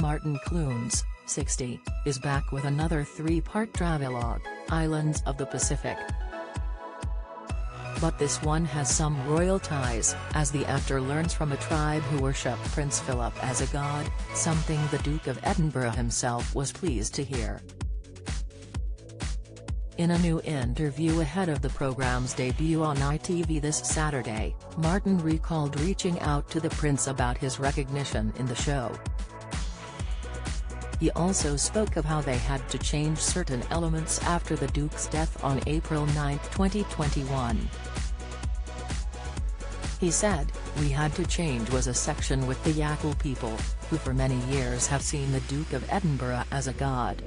Martin Clunes, 60, is back with another three-part travelogue, Islands of the Pacific. But this one has some royal ties, as the actor learns from a tribe who worship Prince Philip as a god, something the Duke of Edinburgh himself was pleased to hear. In a new interview ahead of the program's debut on ITV this Saturday, Martin recalled reaching out to the Prince about his recognition in the show. He also spoke of how they had to change certain elements after the Duke's death on April 9, 2021. He said, "We had to change was a section with the Yakel people, who for many years have seen the Duke of Edinburgh as a god.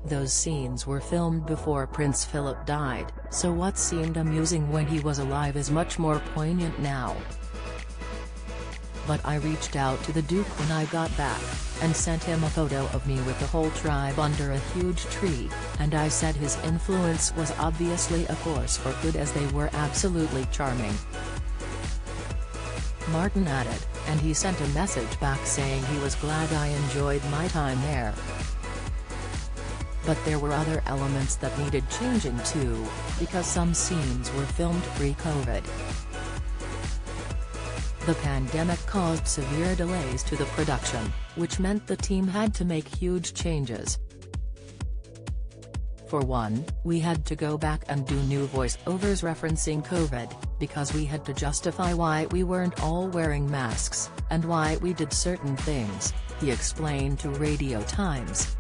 Those scenes were filmed before Prince Philip died, so what seemed amusing when he was alive is much more poignant now. But I reached out to the Duke when I got back, and sent him a photo of me with the whole tribe under a huge tree, and I said his influence was obviously a force for good as they were absolutely charming." Martin added, and he sent a message back saying he was glad I enjoyed my time there. But there were other elements that needed changing too, because some scenes were filmed pre-COVID. The pandemic caused severe delays to the production, which meant the team had to make huge changes. For one, we had to go back and do new voice-overs referencing COVID, because we had to justify why we weren't all wearing masks, and why we did certain things, he explained to Radio Times.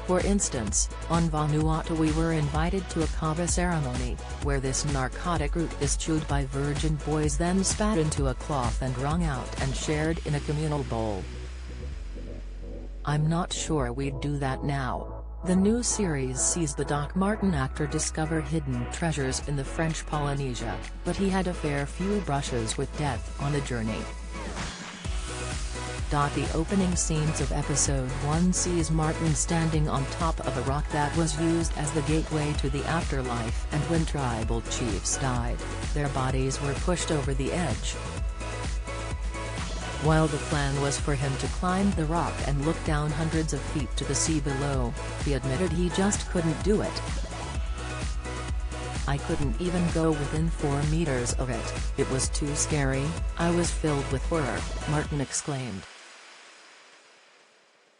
For instance, on Vanuatu we were invited to a kava ceremony, where this narcotic root is chewed by virgin boys then spat into a cloth and wrung out and shared in a communal bowl. I'm not sure we'd do that now. The new series sees the Doc Martin actor discover hidden treasures in the French Polynesia, but he had a fair few brushes with death on the journey. The opening scenes of episode 1 sees Martin standing on top of a rock that was used as the gateway to the afterlife, and when tribal chiefs died, their bodies were pushed over the edge. While the plan was for him to climb the rock and look down hundreds of feet to the sea below, he admitted he just couldn't do it. "I couldn't even go within 4 meters of it, it was too scary, I was filled with horror," Martin exclaimed.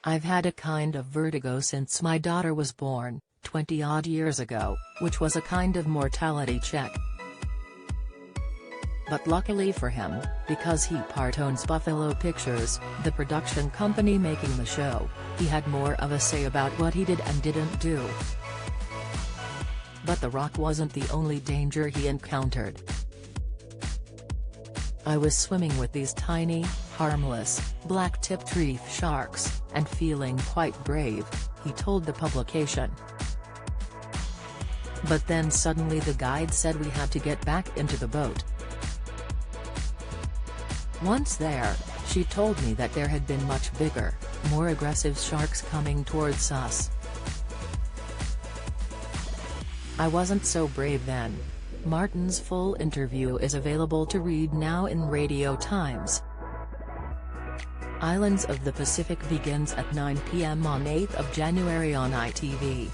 "I've had a kind of vertigo since my daughter was born, 20-odd years ago, which was a kind of mortality check. But luckily for him, because he part-owns Buffalo Pictures, the production company making the show, he had more of a say about what he did and didn't do." But the rock wasn't the only danger he encountered. "I was swimming with these tiny, harmless, black-tipped reef sharks, and feeling quite brave," he told the publication. "But then suddenly the guide said we had to get back into the boat. Once there, she told me that there had been much bigger, more aggressive sharks coming towards us. I wasn't so brave then." Martin's full interview is available to read now in Radio Times. Islands of the Pacific begins at 9 p.m. on 8 January on ITV.